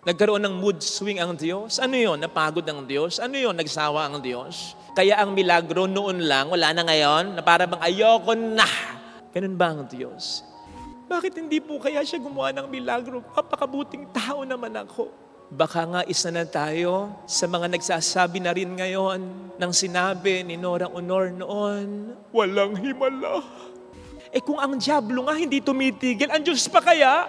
Nagkaroon ng mood swing ang Diyos? Ano yun? Napagod ang Diyos? Ano yun? Nagsawa ang Diyos? Kaya ang milagro noon lang, wala na ngayon, na para bang ayoko na. Ganun ba ang Diyos? Bakit hindi po kaya siya gumawa ng milagro? Papakabuting tao naman ako. Baka nga isa na tayo sa mga nagsasabi na rin ngayon ng sinabi ni Nora Honor noon, walang himala. Kung ang diablo nga hindi tumitigil, ang Diyos pa kaya?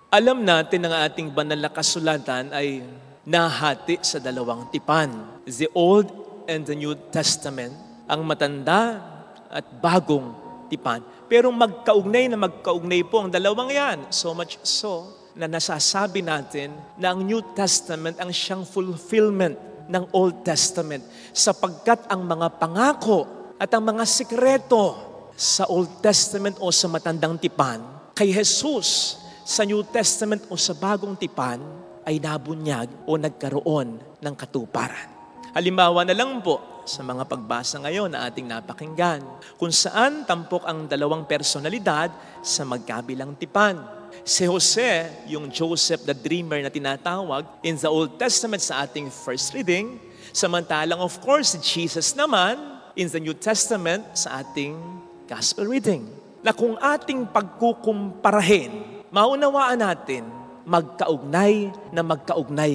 Alam natin ang ating banal na kasulatan ay nahati sa dalawang tipan. The Old and the New Testament. Ang matanda at bagong tipan. Pero magkaugnay po ang dalawang yan. So much so na nasasabi natin na ang New Testament ang siyang fulfillment ng Old Testament. Sapagkat ang mga pangako at ang mga sikreto sa Old Testament o sa matandang tipan, kay Jesus sa New Testament o sa bagong tipan ay nabunyag o nagkaroon ng katuparan. Halimbawa na lang po sa mga pagbasa ngayon na ating napakinggan, kung saan tampok ang dalawang personalidad sa magkabilang tipan. Si Jose, yung Joseph the Dreamer na tinatawag in the Old Testament sa ating first reading, samantalang of course si Jesus naman in the New Testament sa ating gospel reading. Na kung ating pagkukumparahin, maunawaan natin, magkaugnay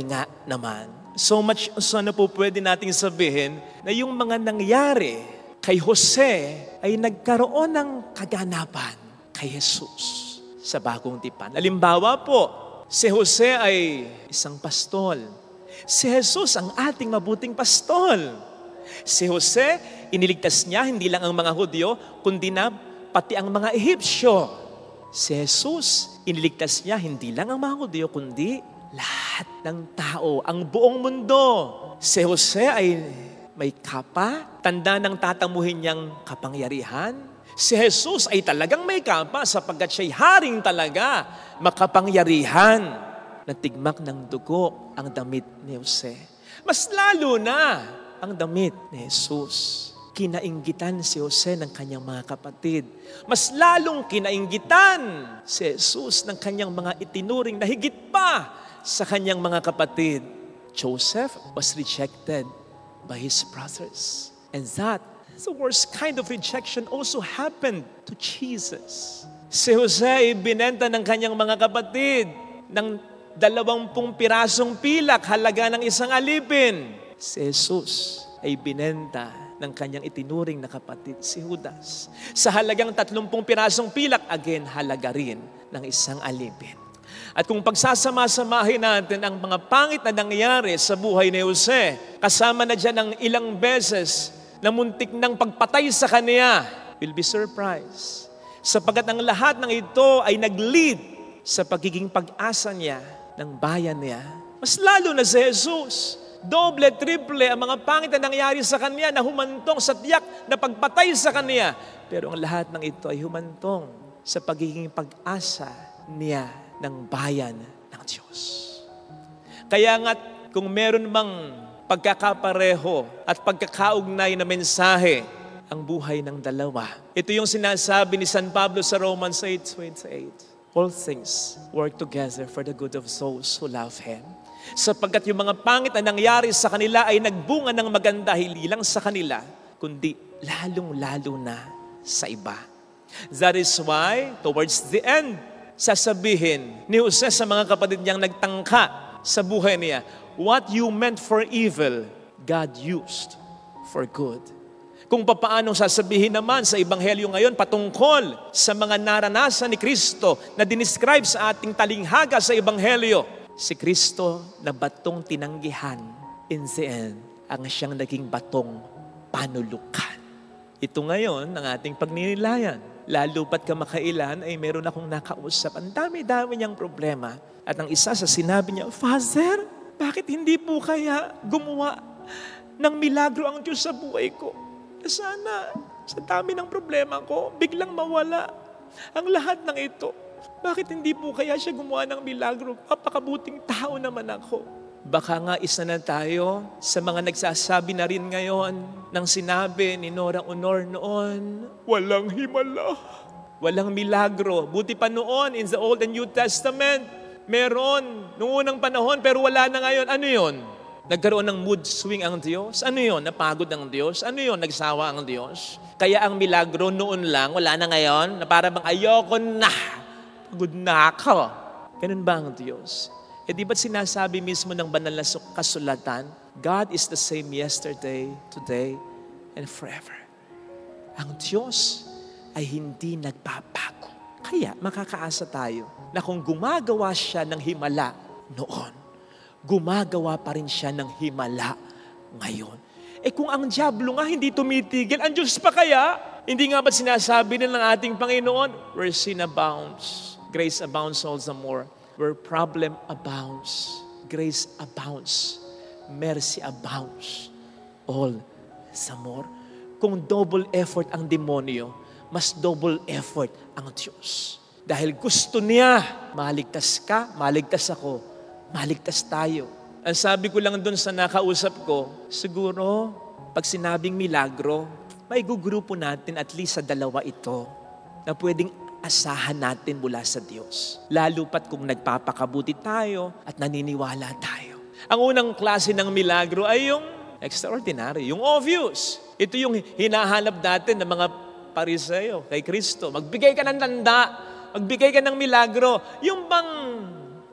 nga naman. So much so na po pwede nating sabihin na yung mga nangyari kay Jose ay nagkaroon ng kaganapan kay Jesus sa bagong tipan. Halimbawa po, si Jose ay isang pastol. Si Jesus ang ating mabuting pastol. Si Jose, iniligtas niya hindi lang ang mga Hudyo, kundi na pati ang mga Ehipsyo. Si Jesus, iniligtas niya hindi lang ang mga Hudyo, kundi lahat ng tao, ang buong mundo. Si Jose ay may kapa, tanda ng tatamuhin niyang kapangyarihan. Si Jesus ay talagang may kapa sapagkat siya'y haring talaga, makapangyarihan. Natigmak ng dugo ang damit ni Jose. Mas lalo na ang damit ni Jesus. Kinainggitan si Jose ng kanyang mga kapatid. Mas lalong kinainggitan si Jesus ng kanyang mga itinuring na higit pa sa kanyang mga kapatid. Joseph was rejected by his brothers. And that, the worst kind of rejection also happened to Jesus. Si Jose ay binenta ng kanyang mga kapatid ng 20 pirasong pilak, halaga ng 1 alipin. Si Jesus ay binenta ng kanyang itinuring na kapatid, si Judas. Sa halagang 30 pirasong pilak, again, halaga rin ng 1 alipin. At kung pagsasama-samahin natin ang mga pangit na nangyari sa buhay ni Jose, kasama na dyan ang ilang beses na muntik ng pagpatay sa kanya, will be surprised. Sapagkat ang lahat ng ito ay nag-lead sa pagiging pag-asa niya ng bayan niya. Mas lalo na si Jesus. Doble, triple ang mga pangit na nangyari sa kanya na humantong sa tiyak na pagpatay sa kanya. Pero ang lahat ng ito ay humantong sa pagiging pag-asa niya ng bayan ng Diyos. Kaya nga kung meron mang pagkakapareho at pagkakaugnay na mensahe ang buhay ng dalawa, ito yung sinasabi ni San Pablo sa Romans 8:28. All things work together for the good of those who love Him. Sapagkat yung mga pangit na nangyari sa kanila ay nagbunga ng maganda, hindi lang sa kanila, kundi lalong-lalo na sa iba. That is why, towards the end, sasabihin ni Jose sa mga kapatid niyang nagtangka sa buhay niya, what you meant for evil, God used for good. Kung papaano sasabihin naman sa Ebanghelyo ngayon patungkol sa mga naranasan ni Kristo na dinescribe sa ating talinghaga sa Ebanghelyo, si Kristo na batong tinanggihan, in the end, ang siyang naging batong panulukan. Ito ngayon ang ating pagninilayan. Lalo pat kamakailan ay meron akong nakausap. Ang dami-dami niyang problema. At ang isa sa sinabi niya, Father, bakit hindi po kaya gumawa ng milagro ang Diyos sa buhay ko? Sana, sa dami ng problema ko, biglang mawala ang lahat ng ito. Bakit hindi po kaya siya gumawa ng milagro? Papakabuting tao naman ako. Baka nga isa na tayo sa mga nagsasabi na rin ngayon ng sinabi ni Nora Honor noon, walang himala, walang milagro. Buti pa noon in the Old and New Testament, Meron, noong unang panahon, pero wala na ngayon. Ano yun? Nagkaroon ng mood swing ang Diyos? Ano yun? Napagod ang Diyos? Ano yun? Nagsawa ang Diyos? Kaya ang milagro noon lang, wala na ngayon, na para bang ayoko na. Pagod na ako. Ganun ba ang Diyos? Eh di ba't sinasabi mismo ng banal na kasulatan, God is the same yesterday, today, and forever. Ang Diyos ay hindi nagbabago. Kaya makakaasa tayo na kung gumagawa siya ng himala noon, gumagawa pa rin siya ng himala ngayon. Eh kung ang dyablo nga hindi tumitigil, ang Diyos pa kaya? Hindi nga ba't sinasabi ng ating Panginoon, where sin abounds, grace abounds all the more. Where problem abounds, grace abounds, mercy abounds all the more. Kung double effort ang demonyo, mas double effort ang Diyos. Dahil gusto niya, maligtas ka, maligtas ako, maligtas tayo. Ang sabi ko lang doon sa nakausap ko, siguro, pag sinabing milagro, may gugrupo natin at least sa dalawa ito na pwedeng asahan natin mula sa Diyos. Lalo pat kung nagpapakabuti tayo at naniniwala tayo. Ang unang klase ng milagro ay yung extraordinary, yung obvious. Ito yung hinahanap natin ng mga Pariseo kay Kristo. Magbigay ka ng tanda, magbigay ka ng milagro. Yung bang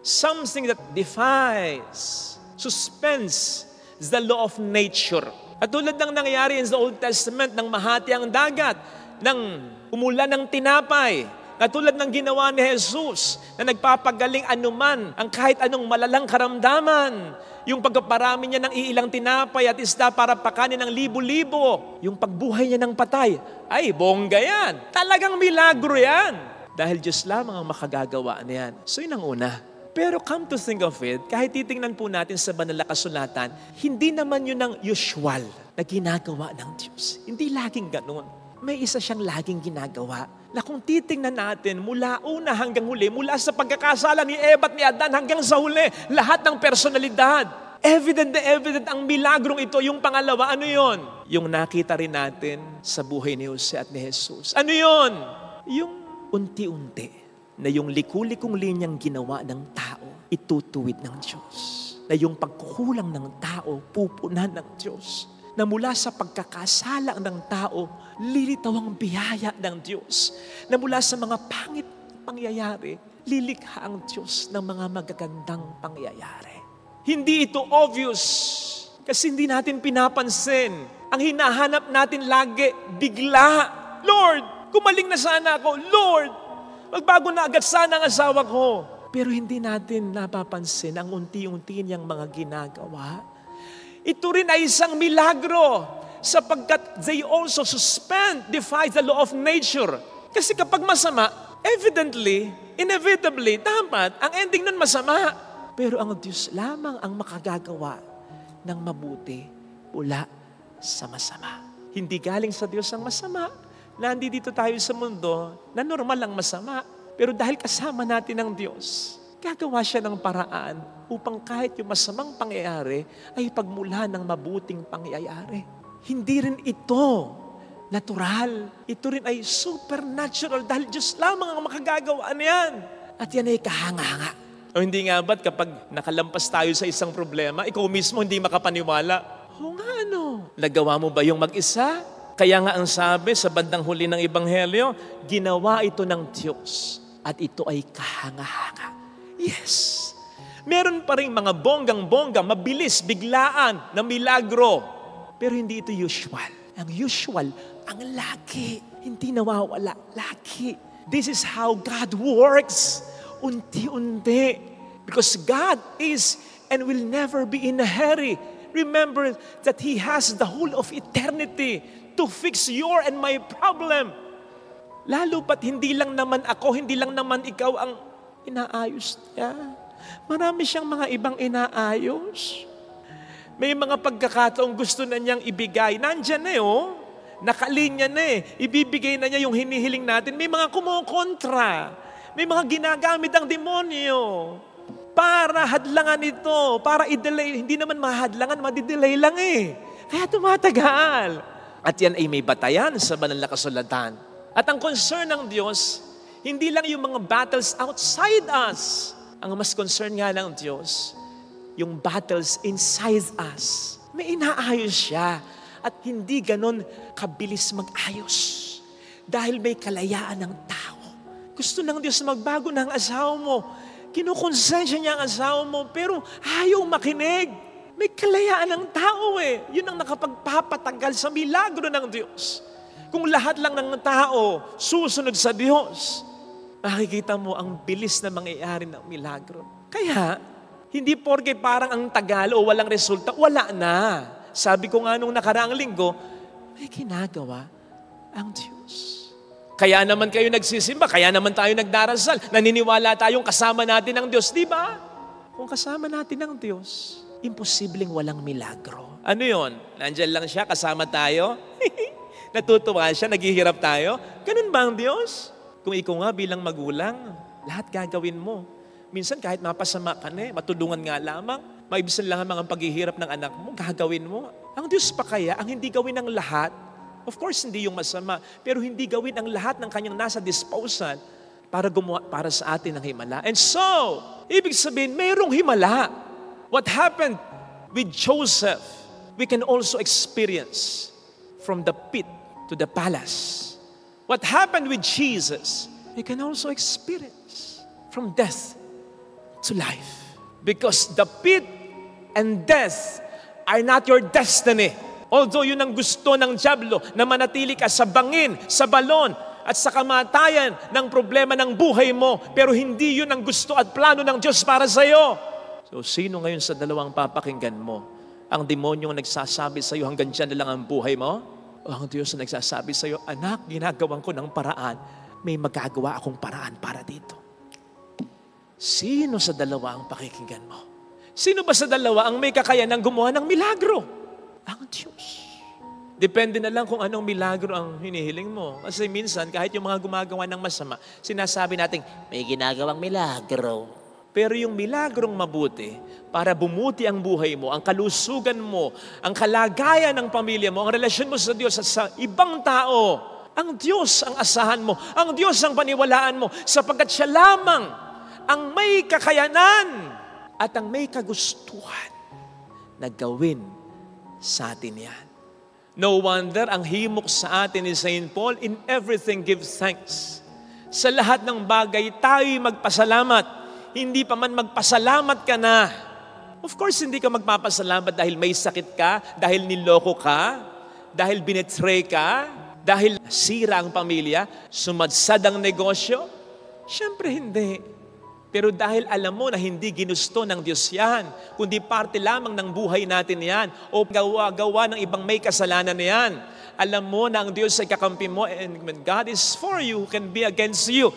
something that defies, suspends the law of nature. At tulad ng nangyari in the Old Testament, nang mahati ang dagat, nang umulan ng tinapay, katulad ng ginawa ni Jesus na nagpapagaling anuman ang kahit anong malalang karamdaman. Yung pagpaparami niya ng iilang tinapay at isda para pakanin ng libo-libo. Yung pagbuhay niya ng patay, ay bongga yan. Talagang milagro yan. Dahil Diyos lamang ang makagagawa niyan. So yun ang una. Pero come to think of it, kahit titingnan po natin sa banal na kasulatan, hindi naman yun ang usual na ginagawa ng Diyos. Hindi laging ganun. May isa siyang laging ginagawa na kung titingnan natin mula una hanggang huli, mula sa pagkakasala ni Eva at ni Adan hanggang sa huli, lahat ng personalidad. Evident na evident ang milagrong ito. Yung pangalawa, ano yon? Yung nakita rin natin sa buhay ni Jose at ni Jesus. Ano yon? Yung unti-unti na yung liku-likong linyang ginawa ng tao, itutuwid ng Diyos. Na yung pagkukulang ng tao, pupunan ng Diyos. Na mula sa pagkakasala ng tao, lilitaw ang biyaya ng Diyos. Na mula sa mga pangit pangyayari, lilikha ang Diyos ng mga magagandang pangyayari. Hindi ito obvious kasi hindi natin pinapansin. Ang hinahanap natin lagi, bigla. Lord, kumaling na sana ako. Lord, magbago na agad sana ang asawa ko. Pero hindi natin napapansin ang unti-unti niyang mga ginagawa. Ito rin ay isang milagro sapagkat they also defy the law of nature. Kasi kapag masama, evidently, inevitably, dapat ang ending nun masama. Pero ang Diyos lamang ang makagagawa ng mabuti mula sa masama. Hindi galing sa Diyos ang masama. Nandito tayo sa mundo na normal ang masama. Pero dahil kasama natin ang Diyos, gagawa siya ng paraan upang kahit yung masamang pangyayari ay pagmula ng mabuting pangyayari. Hindi rin ito natural. Ito rin ay supernatural dahil Diyos lamang ang makagagawa niyan. At yan ay kahanga-hanga. O hindi nga ba't kapag nakalampas tayo sa isang problema, ikaw mismo hindi makapaniwala? O nga ano? Nagawa mo ba yung mag-isa? Kaya nga ang sabi sa bandang huli ng Ebanghelyo, ginawa ito ng Diyos at ito ay kahanga-hanga. Yes. Meron pa rin mga bonggang-bongga, mabilis, biglaan na milagro. Pero hindi ito usual. Ang usual, ang lagi. Hindi nawawala, lagi. This is how God works. Unti-unti. Because God is and will never be in a hurry. Remember that He has the whole of eternity to fix your and my problem. Lalo pat hindi lang naman ako, hindi lang naman ikaw ang inaayos niya. Marami siyang mga ibang inaayos. May mga pagkakataong gusto na niyang ibigay. Nandyan na nakalinya na ibibigay na niya yung hinihiling natin. May mga kumukontra. May mga ginagamit ang demonyo para hadlangan ito, para i-delay. Hindi naman mahadlangan, madidelay lang Kaya tumatagal. At yan ay may batayan sa banal na kasulatan. At ang concern ng Diyos, hindi lang yung mga battles outside us. Ang mas concern nga ng Diyos, yung battles inside us. May inaayos siya at hindi ganon kabilis mag-ayos. Dahil may kalayaan ng tao. Gusto ng Diyos magbago ng asawa mo. Kinukonsensya niya ang asawa mo, pero ayaw makinig. May kalayaan ng tao eh. Yun ang nakapagpapatagal sa milagro ng Diyos. Kung lahat lang ng tao susunod sa Diyos, makikita mo ang bilis na mangyayari ng milagro. Kaya, hindi porke parang ang tagal o walang resulta, wala na. Sabi ko nga nung nakaraang linggo, may ginagawa ang Diyos. Kaya naman kayo nagsisimba, kaya naman tayo nagdarasal, naniniwala tayong kasama natin ang Diyos, di ba? Kung kasama natin ang Diyos, imposibleng walang milagro. Ano yon? Nandyan lang siya, kasama tayo? Natutuwa siya, naghihirap tayo? Ganun ba ang Diyos? Kung ikaw nga bilang magulang, lahat gagawin mo. Minsan kahit mapasama ka na, matulungan nga lamang, maibisan lang ang mga paghihirap ng anak mo, gagawin mo. Ang Diyos pa kaya, ang hindi gawin ng lahat, of course hindi yung masama, pero hindi gawin ang lahat ng kanyang nasa disposal para gumawa para sa atin ng himala. And so, ibig sabihin, mayroong himala. What happened with Joseph, we can also experience from the pit to the palace. What happened with Jesus, we can also experience from death to life. Because the pit and death are not your destiny. Although yun ang gusto ng dyablo na manatili ka sa bangin, sa balon, at sa kamatayan ng problema ng buhay mo, pero hindi yun ang gusto at plano ng Diyos para sa iyo. So sino ngayon sa dalawang papakinggan mo? Ang demonyong nagsasabi sa iyo hanggang dyan na lang ang buhay mo? O ang Diyos na nagsasabi sa iyo, anak, ginagawan ko ng paraan, may magagawa akong paraan para dito. Sino sa dalawa ang pakikinggan mo? Sino ba sa dalawa ang may kakayanang gumawa ng milagro? Ang Diyos. Depende na lang kung anong milagro ang hinihiling mo. Kasi minsan, kahit yung mga gumagawa ng masama, sinasabi natin, may ginagawang milagro. Pero yung milagrong mabuti, para bumuti ang buhay mo, ang kalusugan mo, ang kalagayan ng pamilya mo, ang relasyon mo sa Diyos at sa ibang tao, ang Diyos ang asahan mo, ang Diyos ang paniwalaan mo, sapagkat siya lamang ang may kakayanan at ang may kagustuhan na gawin sa atin yan. No wonder ang himok sa atin ni St. Paul, in everything give thanks. Sa lahat ng bagay, tayo'y magpasalamat. Hindi pa man magpasalamat ka na. Of course, hindi ka magpapasalamat dahil may sakit ka, dahil niloko ka, dahil binetray ka, dahil sira ang pamilya, sumadsad ang negosyo. Siyempre hindi. Pero dahil alam mo na hindi ginusto ng Diyos yan, kundi parte lamang ng buhay natin yan, o gawa ng ibang may kasalanan na yan, alam mo na ang Diyos ay kakampi mo, and when God is for you, who can be against you?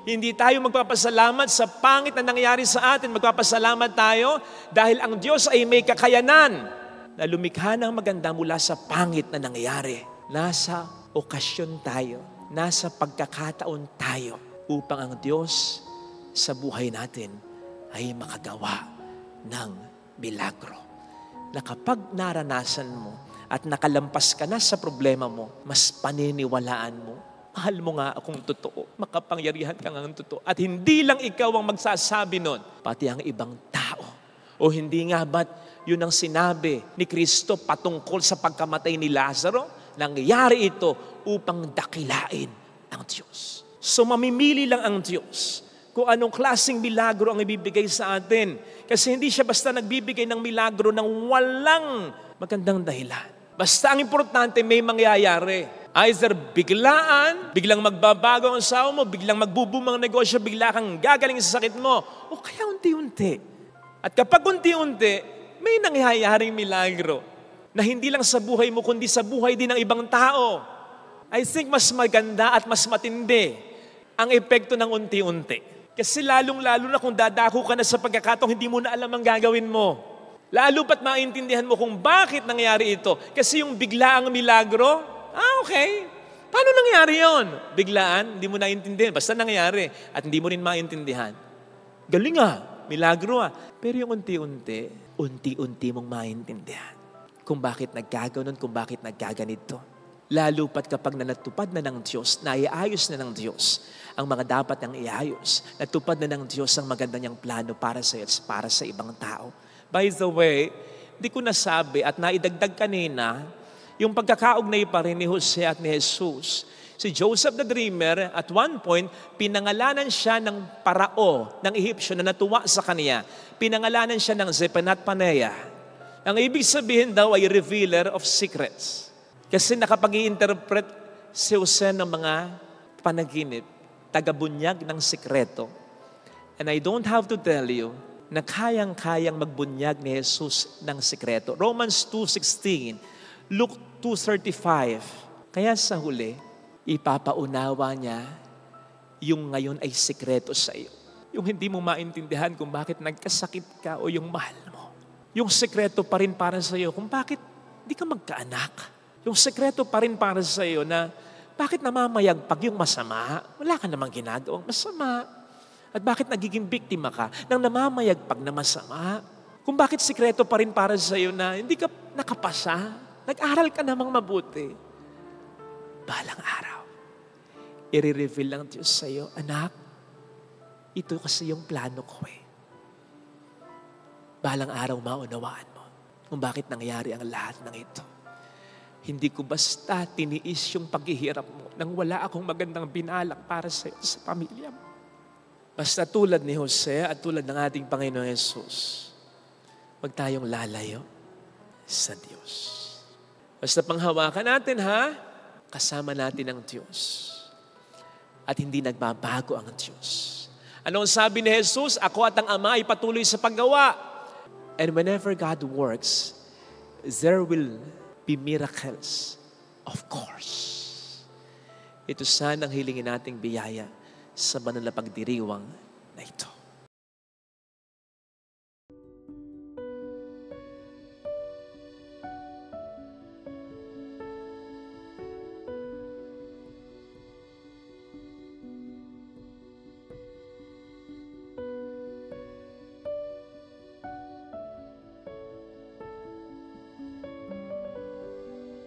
Hindi tayo magpapasalamat sa pangit na nangyari sa atin. Magpapasalamat tayo dahil ang Diyos ay may kakayanan na lumikha ng maganda mula sa pangit na nangyari. Nasa okasyon tayo, nasa pagkakataon tayo upang ang Diyos sa buhay natin ay makagawa ng milagro. Na kapag naranasan mo at nakalampas ka na sa problema mo, mas paniniwalaan mo, mahal mo nga akong totoo, makapangyarihan ka nga ng totoo. At hindi lang ikaw ang magsasabi nun, pati ang ibang tao. O hindi nga ba't yun ang sinabi ni Kristo patungkol sa pagkamatay ni Lazaro? Nangyari ito upang dakilain ang Diyos. So mamimili lang ang Diyos kung anong klaseng milagro ang ibibigay sa atin. Kasi hindi siya basta nagbibigay ng milagro ng walang magandang dahilan. Basta ang importante may mangyayari. Either biglang magbabago ang asawa mo, biglang magbubumang negosyo, bigla kang gagaling sa sakit mo, o kaya unti-unti. At kapag unti-unti, may nangyayaring milagro na hindi lang sa buhay mo, kundi sa buhay din ng ibang tao. I think mas maganda at mas matindi ang epekto ng unti-unti. Kasi lalong-lalo na kung dadako ka na sa pagkakataong hindi mo na alam ang gagawin mo. Lalo pa't maintindihan mo kung bakit nangyari ito. Kasi yung biglaang milagro, okay. Paano nangyari yon? Biglaan, hindi mo naintindihan. Basta nangyari at hindi mo rin maintindihan. Galing milagro Pero yung unti-unti mong maintindihan kung bakit nagkaganoon, kung bakit nagkaganito. Lalo pat kapag natupad na ng Diyos, naiayos na ng Diyos ang mga dapat nang iayos, natupad na ng Diyos ang maganda niyang plano para sa iyo at para sa ibang tao. By the way, di ko nasabi at naidagdag kanina, yung pagkakaugnay pa rin ni Jose at ni Jesus. Si Joseph the Dreamer, at one point, pinangalanan siya ng parao, ng Egyptian na natuwa sa kanya. Pinangalanan siya ng Zepanat Paneah. Ang ibig sabihin daw ay revealer of secrets. Kasi nakapag-i-interpret si Jose ng mga panaginip, tagabunyag ng sikreto. And I don't have to tell you na kayang-kayang magbunyag ni Jesus ng sikreto. Romans 2:16, Luke 2:35. Kaya sa huli, ipapaunawa niya yung ngayon ay sikreto sa iyo. Yung hindi mo maintindihan kung bakit nagkasakit ka o yung mahal mo. Yung sikreto pa rin para sa iyo kung bakit di ka magkaanak. Yung sekreto pa rin para sa iyo na bakit namamayagpag yung masama? Wala ka namang ginagawang masama. At bakit nagiging biktima ka ng namamayagpag na masama? Kung bakit sekreto pa rin para sa iyo na hindi ka nakapasa, nag-aral ka namang mabuti. Balang araw, i-reveal ng Diyos sa iyo, anak, ito kasi yung plano ko eh. Balang araw maunawaan mo kung bakit nangyari ang lahat ng ito. Hindi ko basta tiniis yung paghihirap mo nang wala akong magandang binalak para sa pamilya mo. Basta tulad ni Jose at tulad ng ating Panginoon Jesus, huwag tayong lalayo sa Diyos. Basta panghawakan natin kasama natin ang Diyos. At hindi nagbabago ang Diyos. Anong sabi ni Jesus? Ako at ang Ama ay patuloy sa paggawa. And whenever God works, there will be miracles, of course. Ito sana ang hilingin nating biyaya sa banal na pagdiriwang na ito.